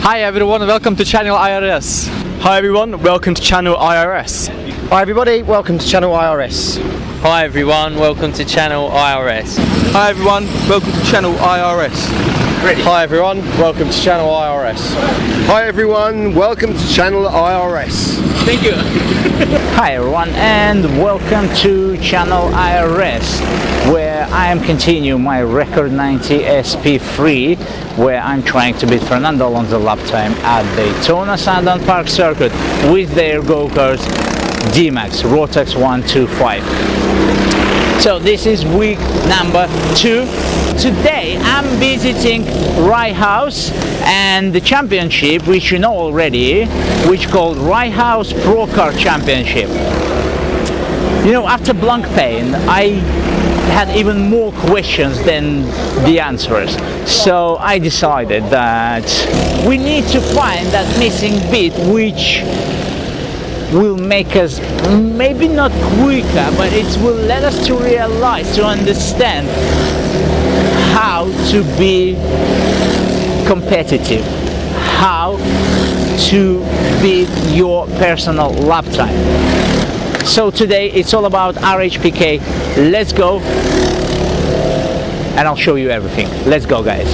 Hi everyone, welcome to channel IRS. Hi everyone, welcome to channel IRS. Hi everybody, welcome to channel IRS. Hi everyone, welcome to channel IRS. Hi everyone, welcome to channel IRS. Hi everyone, welcome to channel IRS. Hi everyone, welcome to channel IRS. Thank you. Hi everyone and welcome to channel IRS, where I am continuing my record 90 SP3, where I'm trying to beat Fernando Alonso lap time at Daytona Sandown Park Circuit with their go-karts D-Max Rotax 125. So this is week number 2. Today I'm visiting Rye House and the championship, which you know already, which called Rye House Pro Car Championship. You know, after Blancpain, I had even more questions than the answers. So I decided that we need to find that missing bit which will make us maybe not quicker, but it will let us to realize, to understand how to be competitive, how to beat your personal lap time. So today it's all about RHPK. Let's go and I'll show you everything. Let's go, guys.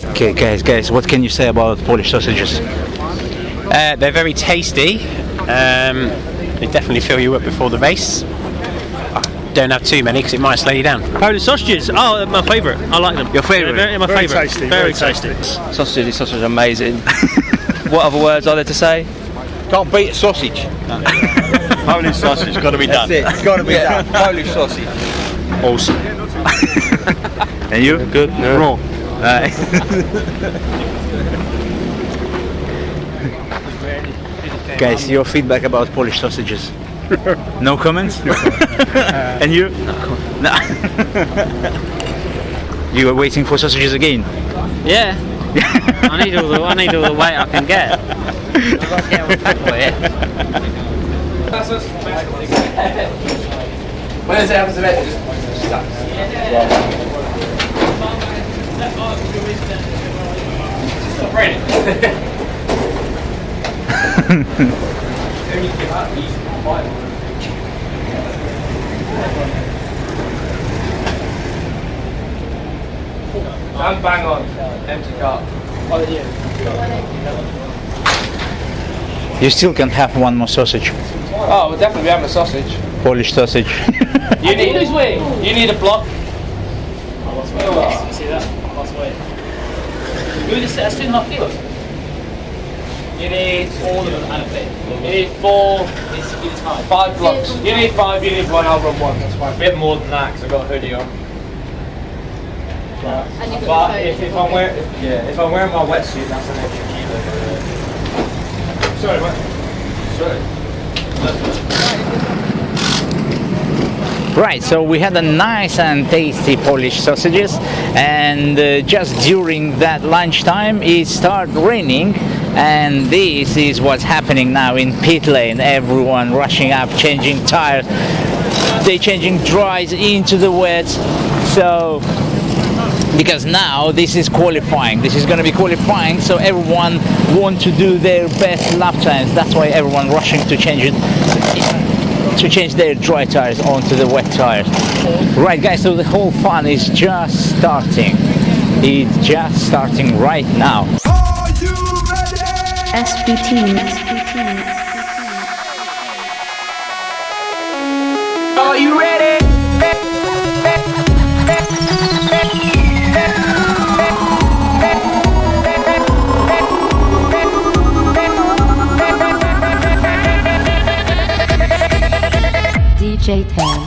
Okay, guys, what can you say about Polish sausages? They're very tasty. They definitely fill you up before the race. Don't have too many because it might slow you down. Polish sausages, oh, they're my favourite. I like them. Your favourite? They're my favourite. Very tasty. Sausage is amazing. What other words are there to say? Can't beat a sausage. Polish sausage, got to be done. That's it, it's got to be done. Polish sausage. Awesome. And you? Good. No. Raw. Guys, your feedback about Polish sausages? No comments? And you? No. You are waiting for sausages again? Yeah. I need all the weight I can get. When it happens to me, just stop raining. I'm bang on. Empty car. You still can have one more sausage. Oh, we'll definitely be having a sausage. Polish sausage. You need a block. See that? Lost weight. That's 2.5 kilos. You need All of them and a bit. You need 4, It's 5. 5 blocks. You need 5, you need 1, I'll run 1. That's fine. A bit more than that because I've got a hoodie on. But if I'm wearing my wetsuit, that's an extra kilo. Sorry, mate. Sorry. Right, so we had a nice and tasty Polish sausages, and just during that lunchtime it started raining, and this is what's happening now in pit lane. Everyone rushing up, changing tires, they changing dries into the wets. So because now this is qualifying, this is going to be qualifying, so everyone want to do their best lap times. That's why everyone rushing to change it, to change their dry tires onto the wet tires. Right, guys, so the whole fun is just starting. It's just starting right now. Are you ready? SP3. Are you ready? DJ Tan.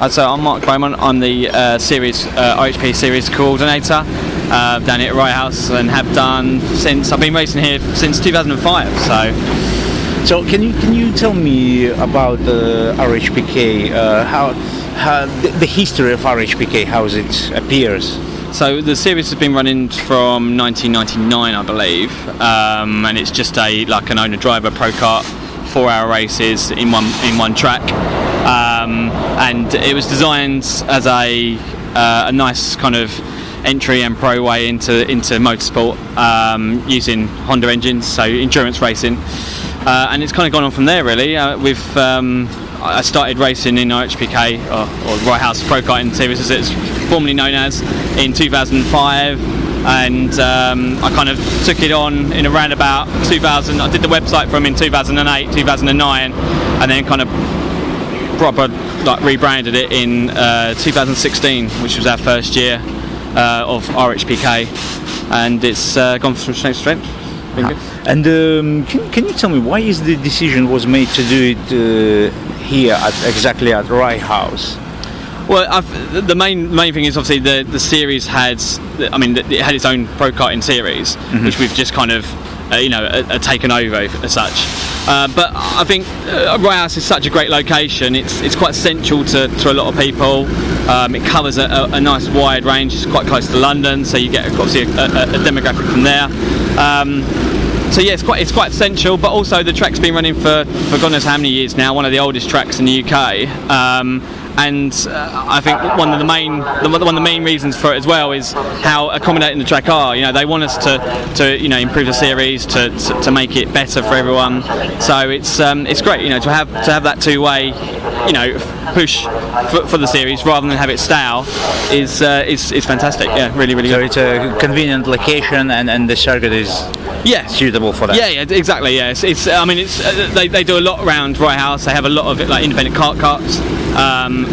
So I'm Mark Beaumont. I'm the RHP series coordinator down here at Rye House, and have done since I've been racing here since 2005. So can you tell me about RHPK? How the history of RHPK, how it appears? So the series has been running from 1999, I believe, and it's just an owner-driver pro kart, 4-hour races in one track, and it was designed as a nice kind of entry and pro way into motorsport, using Honda engines, so endurance racing, and it's kind of gone on from there really. I started racing in RHPK, or Rye House Pro Karting Series as it's formerly known as, in 2005, and I kind of took it on in around about 2000. I did the website for them in 2008, 2009, and then kind of proper rebranded it in 2016, which was our first year of RHPK, and it's gone from strength to strength. Been good. And can you tell me why is the decision was made to do it here exactly at Rye House? Well, the main thing is obviously the series had, it had its own pro karting series, which we've just kind of taken over as such. But I think Rye House is such a great location. It's quite central to a lot of people. It covers a nice wide range. It's quite close to London, so you get obviously a demographic from there. So yeah, it's quite essential, but also the track's been running for God knows how many years now. One of the oldest tracks in the UK, and I think one of the main reasons for it as well is how accommodating the track are. They want us to improve the series, to make it better for everyone. So it's great, to have that two-way, push for the series rather than have it stale is fantastic. Yeah, really good. So it's a convenient location, and the circuit is suitable for that. Yeah, exactly. Yeah, they do a lot around Rye House. They have a lot of independent karts,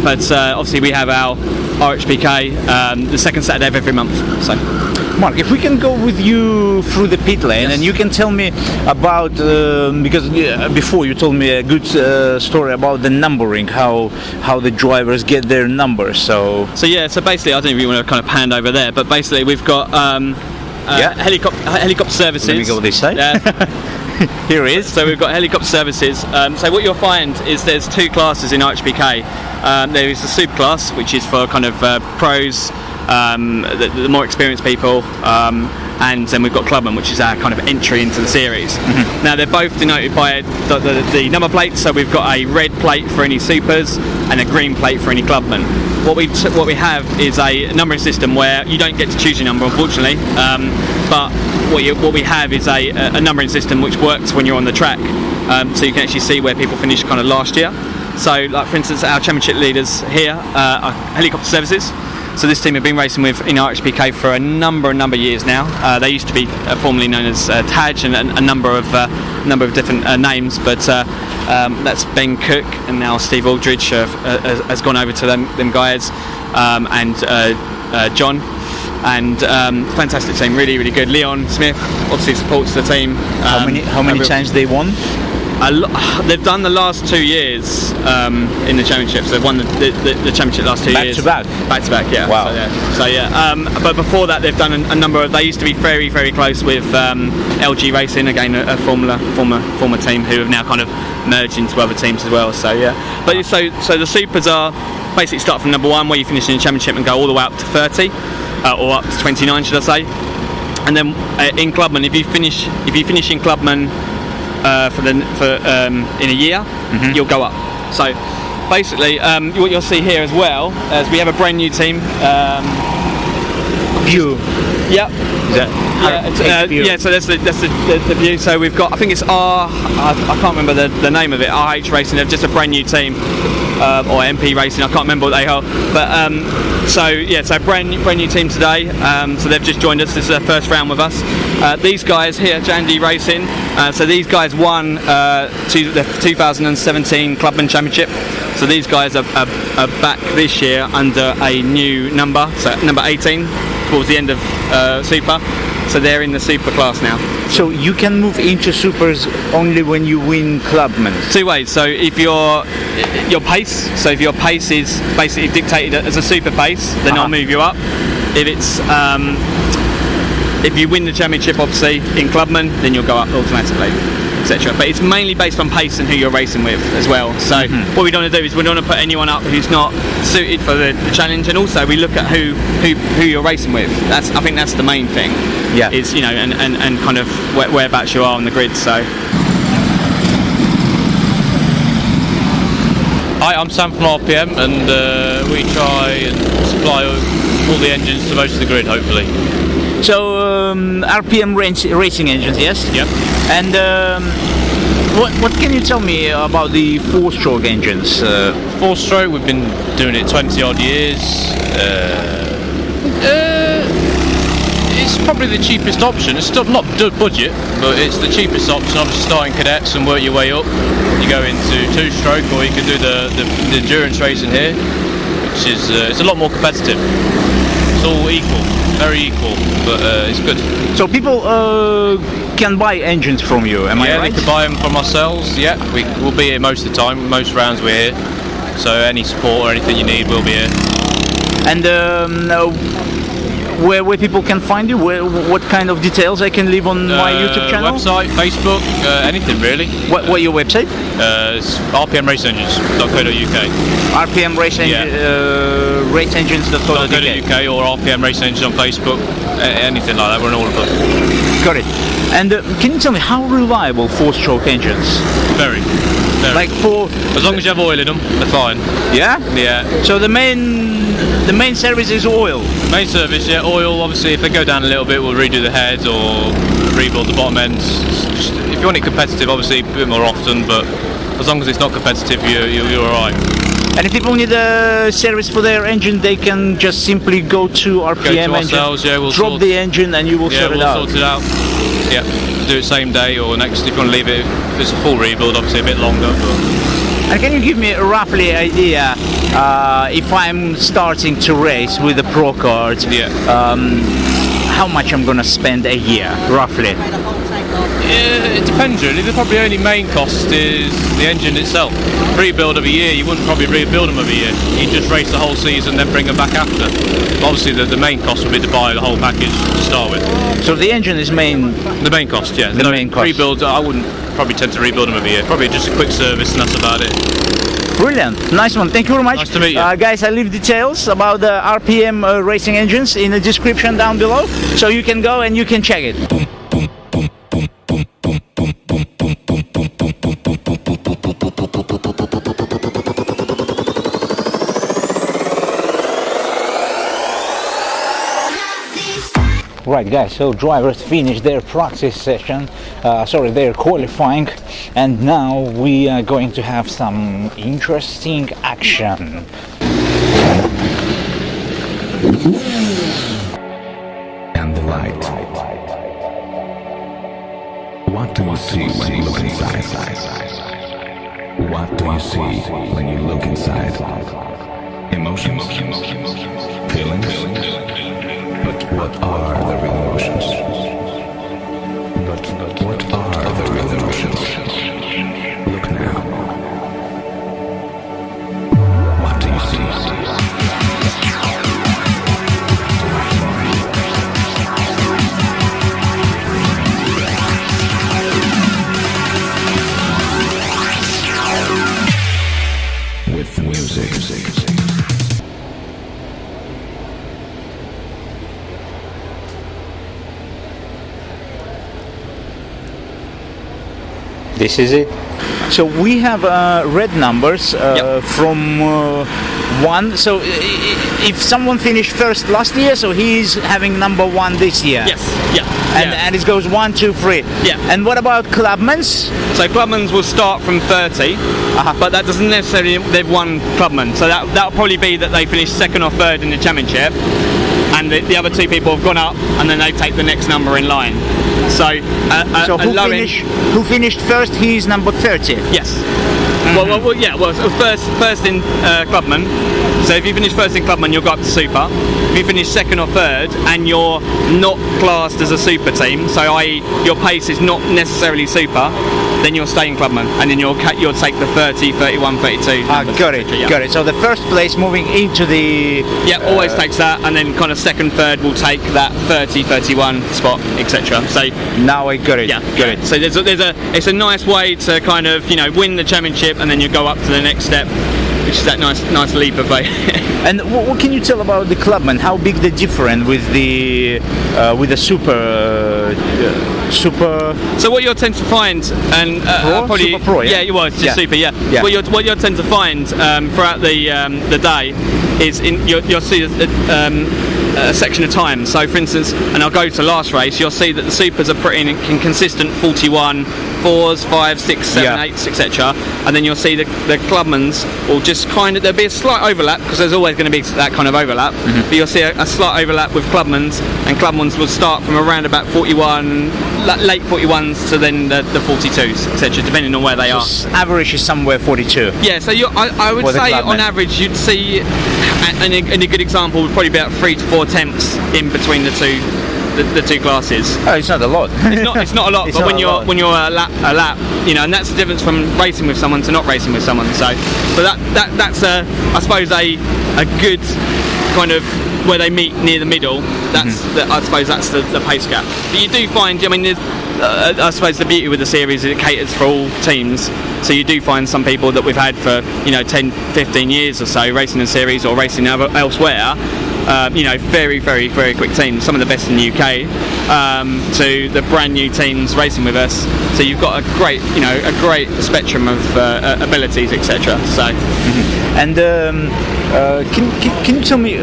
but obviously we have our RHPK the second Saturday of every month. So, Mark, if we can go with you through the pit lane, and you can tell me about because before you told me a good story about the numbering, how the drivers get their numbers. So basically, I don't know if you want to kind of hand over there, but basically we've got helicopter services. Let me go this side. Here it is. So we've got helicopter services. So what you'll find is there's two classes in RHPK. There is the super class, which is for kind of pros, the more experienced people, and then we've got clubman, which is our kind of entry into the series. Now they're both denoted by the number plates. So we've got a red plate for any supers and a green plate for any clubman. What we have is a numbering system where you don't get to choose your number, unfortunately, but what we have is a numbering system which works when you're on the track, so you can actually see where people finished kind of last year. So, like for instance, our championship leaders here are helicopter services. So this team have been racing with in RHPK for a number of years now. They used to be formerly known as Taj and a number of different names, but that's Ben Cook and now Steve Aldridge has gone over to them guys, and John, and fantastic team, really good. Leon Smith obviously supports the team. How many times they won? They've done the last 2 years in the championships. They've won the championship last 2 years. Back to back. Yeah. Wow. But before that, they've done a number of. They used to be very close with LG Racing, again a former team who have now kind of merged into other teams as well. So yeah. But so the supers are basically start from number 1, where you finish in the championship, and go all the way up to 30 or up to 29, should I say? And then in clubman, if you finish in clubman in a year, you'll go up. So basically, what you'll see here as well is we have a brand new team. View. Yep. Yeah, so that's the view. So we've got, I think it's I can't remember the name of it. RH Racing. They're just a brand new team, or MP Racing. I can't remember what they are. But so brand new team today. So they've just joined us. This is their first round with us. These guys here, Jandy Racing. So these guys won the 2017 Clubman Championship. So these guys are back this year under a new number, so number 18, towards the end of Super. So they're in the super class now. So you can move into supers only when you win Clubman. Two ways. So if your pace, so if your pace is basically dictated as a super pace, then I'll move you up. If it's if you win the championship, obviously in Clubman, then you'll go up automatically, etc. But it's mainly based on pace and who you're racing with as well. So what we don't want to do is we don't want to put anyone up who's not suited for the challenge, and also we look at who you're racing with. I think that's the main thing. Yeah. Is and kind of whereabouts you are on the grid. So. Hi, I'm Sam from RPM, and we try and supply all the engines to most of the grid, hopefully. So RPM racing engines, yes? Yep. And what can you tell me about the 4-stroke engines? 4-stroke, we've been doing it 20 odd years. It's probably the cheapest option. It's still not budget, but it's the cheapest option. Obviously, starting cadets and work your way up. You go into 2-stroke, or you can do the endurance racing here, which is it's a lot more competitive. It's all equal, very equal, but it's good. So people can buy engines from you, am I right? Yeah, they can buy them from ourselves. Yeah, we'll be here most of the time. Most rounds we're here. So any support or anything you need, we'll be here. And where people can find you? What kind of details I can leave on my YouTube channel? Website, Facebook, anything really. What your website? It's rpmraceengines.co.uk. RPM raceengines.co.uk or RPM Race Engines on Facebook, anything like that. We're on all of them. Got it. And can you tell me how reliable 4-stroke engines? Very. Like as long as you have oil in them, they're fine. Yeah. Yeah. So the main service is oil. Main service, yeah. Oil. Obviously, if they go down a little bit, we'll redo the heads or rebuild the bottom ends. Just, if you want it competitive, obviously a bit more often. But as long as it's not competitive, you're all right. And if people need a service for their engine, they can just simply go to RPM ourselves, engine, drop the engine, and you will sort it out. Yeah, we'll sort it out. Yeah, do it same day or next. If you want to leave it, if it's a full rebuild, obviously a bit longer. But. And can you give me a roughly idea if I'm starting to race with a pro card? Yeah. How much I'm gonna spend a year, roughly? Yeah, it depends really. The probably only main cost is the engine itself. Rebuild of a year, you wouldn't probably rebuild them of a year. You just race the whole season, then bring them back after. Obviously, the main cost would be to buy the whole package to start with. So the engine is main. The main cost, yeah. The main cost. Rebuild, I wouldn't probably tend to rebuild them of a year. Probably just a quick service, and that's about it. Brilliant, nice one. Thank you very much. Nice to meet you. Guys, I leave details about the RPM racing engines in the description down below, so you can go and you can check it. Right guys, so drivers finished their practice session, their qualifying, and now we are going to have some interesting action. And the light. What do you see when you look inside? What do you see when you look inside? Emotions? Feelings? But what are the real emotions? But what are the real emotions? Look now. What do you see? With the music. This is it. So we have red numbers from 1. So if someone finished first last year, so he's having number 1 this year. Yes. Yeah. And it goes 1, 2, 3. Yeah. And what about Clubmans? So Clubmans will start from 30, but that doesn't necessarily they've won Clubman. So that'll probably be that they finished 2nd or 3rd in the championship, and the other 2 people have gone up, and then they take the next number in line. So who finished first? He's number 30. Yes. Well, so first in Clubman. So if you finish first in Clubman, you'll go up to Super. If you finish second or third, and you're not classed as a Super team, so i.e. your pace is not necessarily Super, then you'll stay in Clubman, and then you'll take the 30, 31, 32. Got it. So the first place moving into the... Yeah, always takes that, and then kind of second, third will take that 30, 31 spot, etc. So now I got it. Yeah, got it. So it's a nice way to kind of win the championship, and then you go up to the next step, which is that nice leap of faith. And what can you tell about the Clubman? How big the difference with the Super? So what you'll tend to find, and probably Super Pro, yeah? Yeah, well, it's just Super, yeah. What you'll tend to find throughout the day is you'll see a section of time. So for instance, and I'll go to last race, you'll see that the Supers are pretty consistent 41, 4s, 5s, 6s, 7s, 8s, etc. And then you'll see the Clubmans will just there'll be a slight overlap, because there's always going to be that kind of overlap, but you'll see a slight overlap with Clubmans, and Clubmans will start from around about 41, late 41s to then the 42s, etc., depending on where they are. Average is somewhere 42. Yeah, so I would say on average you'd see, and a good example would probably be about 3 to 4 tenths in between the two classes. Oh, it's not a lot. It's not a lot, but when you're a lap, and that's the difference from racing with someone to not racing with someone. So that's I suppose a good kind of where they meet near the middle. That's I suppose that's the pace gap. But you do find, I suppose the beauty with the series is it caters for all teams. So you do find some people that we've had for 10, 15 years or so racing in series or racing elsewhere. Very, very, very quick teams, some of the best in the UK, to the brand new teams racing with us. So you've got a great spectrum of abilities, etc. So, and can you tell me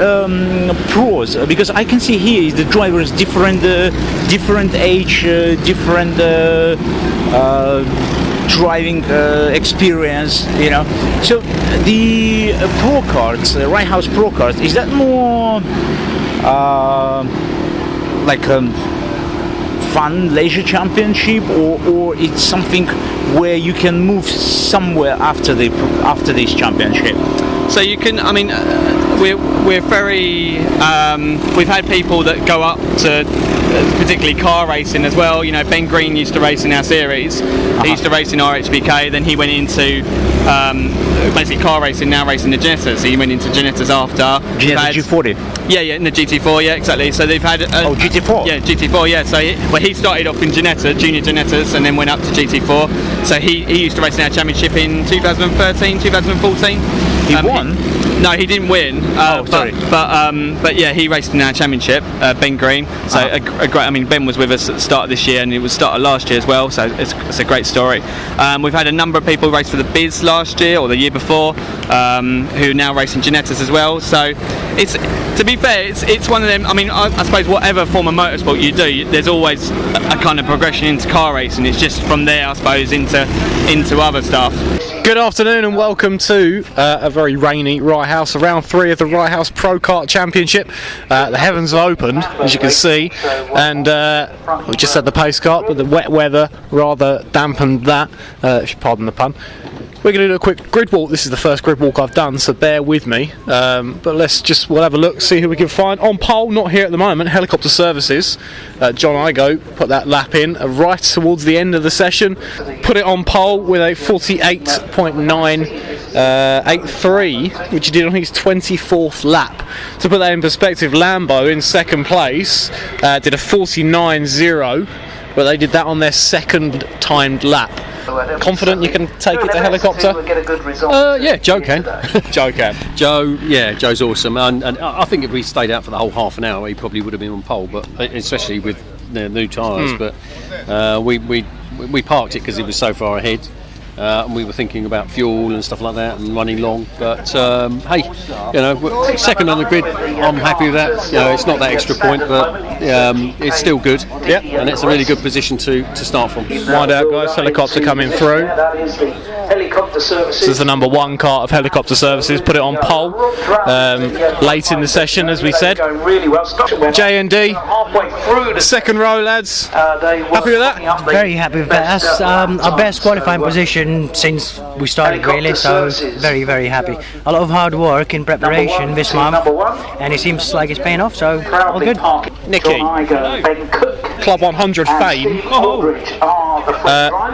pros? Because I can see here the drivers different age, different driving experience, So the pro cards, the Right House Pro cards, is that more like a fun leisure championship, or it's something where you can move somewhere after this championship? So you can, we're very, we've had people that go up to particularly car racing as well. Ben Green used to race in our series. He used to race in RHPK, then he went into basically car racing, now racing the Genettas. He went into Genettas after. Genetta G40? Yeah, in the GT4, yeah, exactly. So they've had... GT4? Yeah, GT4, yeah. So he started off in Genetta, junior Genettas, and then went up to GT4. So he used to race in our championship in 2013, 2014. He won? No, he didn't win. Sorry. But yeah, he raced in our championship, Ben Green. So a great. Ben was with us at the start of this year, and it was started last year as well. So it's a great story. We've had a number of people race for the Biz last year or the year before, who are now racing Genettas as well. So it's, to be fair, it's one of them. I suppose whatever form of motorsport you do, there's always a kind of progression into car racing. It's just from there, I suppose, into other stuff. Good afternoon and welcome to a very rainy Right House, round 3 of the Right House Pro Kart Championship. The heavens have opened, as you can see, and we just had the pace kart, but the wet weather rather dampened that, if you pardon the pun. We're going to do a quick grid walk. This is the first grid walk I've done, so bear with me. But we'll have a look, see who we can find. On pole, not here at the moment, Helicopter Services. John Igo put that lap in right towards the end of the session. Put it on pole with a 48.983, which he did on his 24th lap. To put that in perspective, Lambo in second place did a 49.0, but they did that on their second timed lap. Confident you can take it to Helicopter? Yeah, Joe can. Joe can. Joe's awesome, and I think if we stayed out for the whole half an hour, he probably would have been on pole, but especially with the new tyres. But we parked it because he was so far ahead. And we were thinking about fuel and stuff like that and running long, but hey, we're second on the grid. I'm happy with that. It's not that extra point, but it's still good. Yep. And it's a really good position to start from. Wind out, guys. Helicopter coming through. Helicopter Services. This is the number 1 kart of Helicopter Services. Put it on pole late in the session, as we said. J&D, second row, lads. Happy with that? Very happy with that. That's our best qualifying position since we started, really. So very, very happy. A lot of hard work in preparation this month, and it seems like it's paying off. So all good. Nicky, Club 100 fame.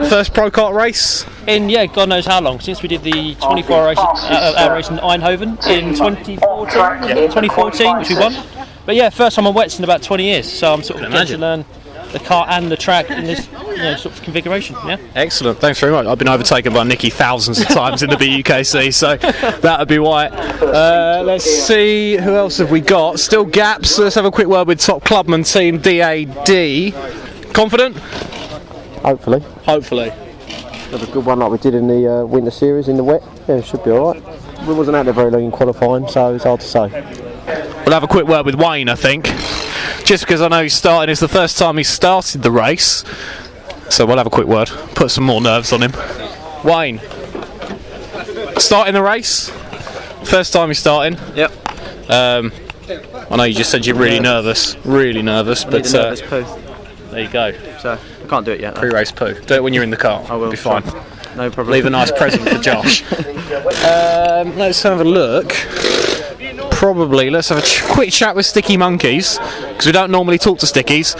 First pro kart race. In God knows how long since we did the 24-hour race in Eindhoven in 2014, which we won. But yeah, first time on wets in about 20 years. So I'm sort of getting to learn the kart and the track in this sort of configuration. Yeah. Excellent. Thanks very much. I've been overtaken by Nicky thousands of times in the BUKC, so that would be why. Let's see, who else have we got? Still gaps. Let's have a quick word with top clubman team DAD. Confident? Hopefully. Hopefully. Have a good one like we did in the winter series in the wet. Yeah, it should be alright. We wasn't out there very long in qualifying, so it's hard to say. We'll have a quick word with Wayne, I think. Just because I know he's starting, it's the first time he started the race. So we'll have a quick word, put some more nerves on him. Wayne, starting the race? First time he's starting? Yep. I know you just said you're really nervous, but there you go. So I can't do it yet. Pre-race poo. Do it when you're in the car. I will. Be fine. No problem. Leave a nice present for Josh. Let's have a look. Probably let's have a quick chat with Sticky Monkeys, because we don't normally talk to Stickies,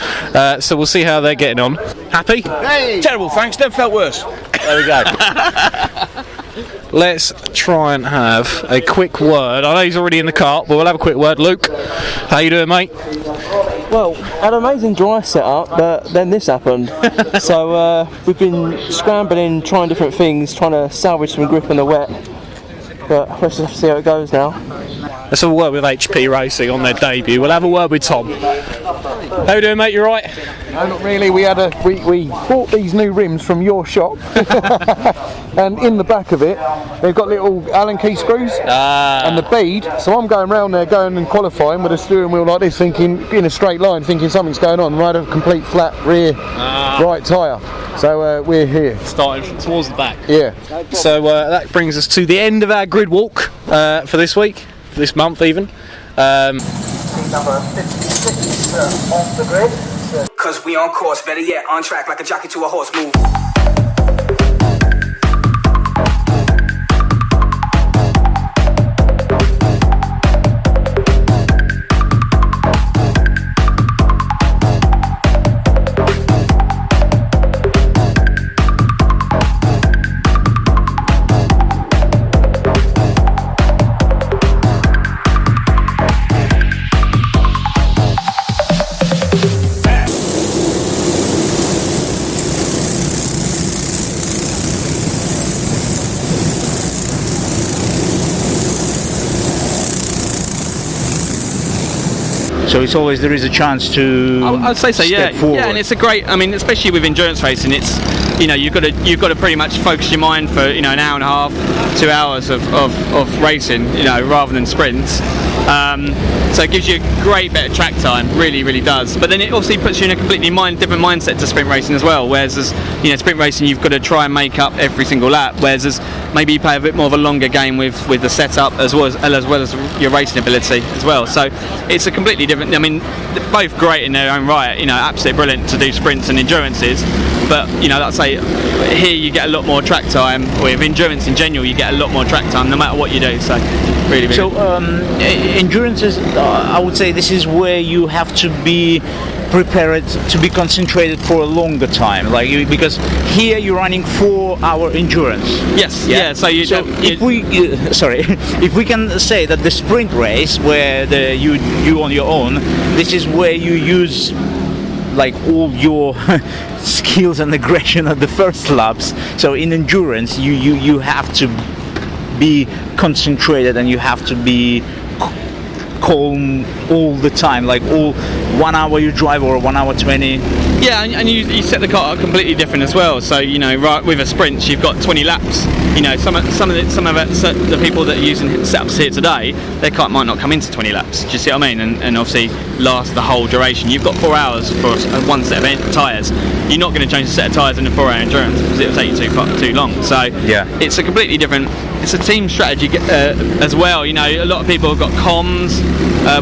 so we'll see how they're getting on. Happy? Hey. Terrible, thanks. Never felt worse. There we go. Let's try and have a quick word. I know he's already in the cart, but we'll have a quick word. Luke, how you doing, mate? Well, had an amazing dry setup, but then this happened. So we've been scrambling, trying different things, trying to salvage some grip in the wet. But let's just see how it goes now. Let's have a word with HP Racing on their debut. We'll have a word with Tom. How you doing, mate? You right? No, not really. We bought these new rims from your shop, and in the back of it, they've got little Allen key screws and the bead. So I'm going round there, going and qualifying with a steering wheel like this, thinking in a straight line, thinking something's going on. And I had a complete flat rear right tyre. So we're here. Starting from towards the back. Yeah. So that brings us to the end of our grid walk for this week, for this month even. Number 56 off the grid. Cause we on course, better yet, on track like a jockey to a horse move. So it's always there is a chance to. I'd say so, yeah. Step forward. Yeah, and it's a great. I mean, especially with endurance racing, it's you've got to pretty much focus your mind for an hour and a half, 2 hours of racing, rather than sprints. So it gives you a great bit of track time, really, really does. But then it obviously puts you in a completely different mindset to sprint racing as well. Whereas sprint racing, you've got to try and make up every single lap. Whereas maybe you play a bit more of a longer game with the setup as well as your racing ability as well. So it's a completely different. I mean, they're both great in their own right. Absolutely brilliant to do sprints and endurances. But let's say here you get a lot more track time. With endurance in general, you get a lot more track time no matter what you do. So really, really. So endurance is, I would say, this is where you have to be prepared to be concentrated for a longer time, because here you're running 4-hour endurance. Yes. Yeah. So if we can say that the sprint race where you on your own, this is where you use all your skills and aggression at the first laps. So in endurance, you have to be concentrated and you have to be calm all the time, like all 1 hour you drive or 1 hour 20? Yeah, and you set the car up completely different as well. So right with a sprint, you've got 20 laps. Some of the people that are using setups here today, their car might not come into 20 laps. Do you see what I mean? And obviously last the whole duration. You've got 4 hours for one set of tyres. You're not going to change a set of tyres in a 4-hour endurance because it'll take you too long. So it's a completely different. It's a team strategy as well. A lot of people have got comms,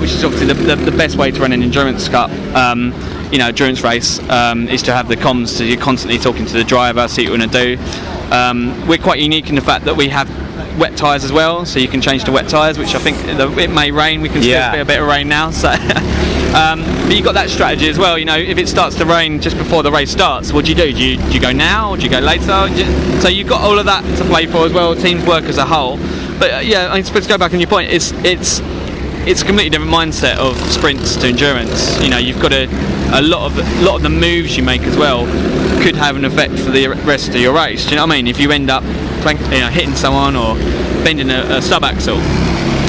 which is obviously the best way to run an endurance cup. Endurance race is to have the comms, so you're constantly talking to the driver, see what you want to do. We're quite unique in the fact that we have wet tyres as well, so you can change to wet tyres, which I think it may rain. We can still feel a bit of rain now, so but you've got that strategy as well. If it starts to rain just before the race starts, what do? Do you go now or do you go later? So you've got all of that to play for as well. Teams work as a whole, but I suppose to go back on your point, it's a completely different mindset of sprints to endurance. You've got a lot of the moves you make as well could have an effect for the rest of your race. Do you know what I mean? If you end up hitting someone or bending a sub axle,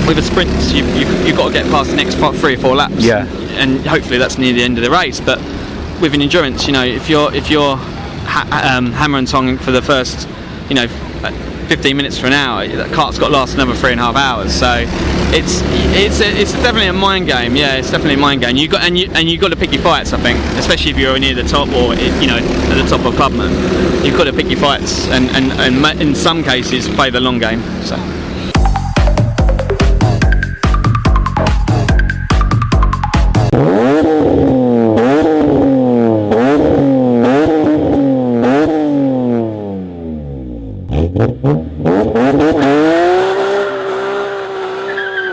with a sprint you've got to get past the next 3 or 4 laps. Yeah. And hopefully that's near the end of the race. But with an endurance, if you're hammer and tong for the first 15 minutes to an hour, that cart's got to last another 3.5 hours. So it's definitely a mind game. Yeah, it's definitely a mind game. You got to pick your fights. I think, especially if you're near the top or at the top of Clubman, you've got to pick your fights and in some cases play the long game. So.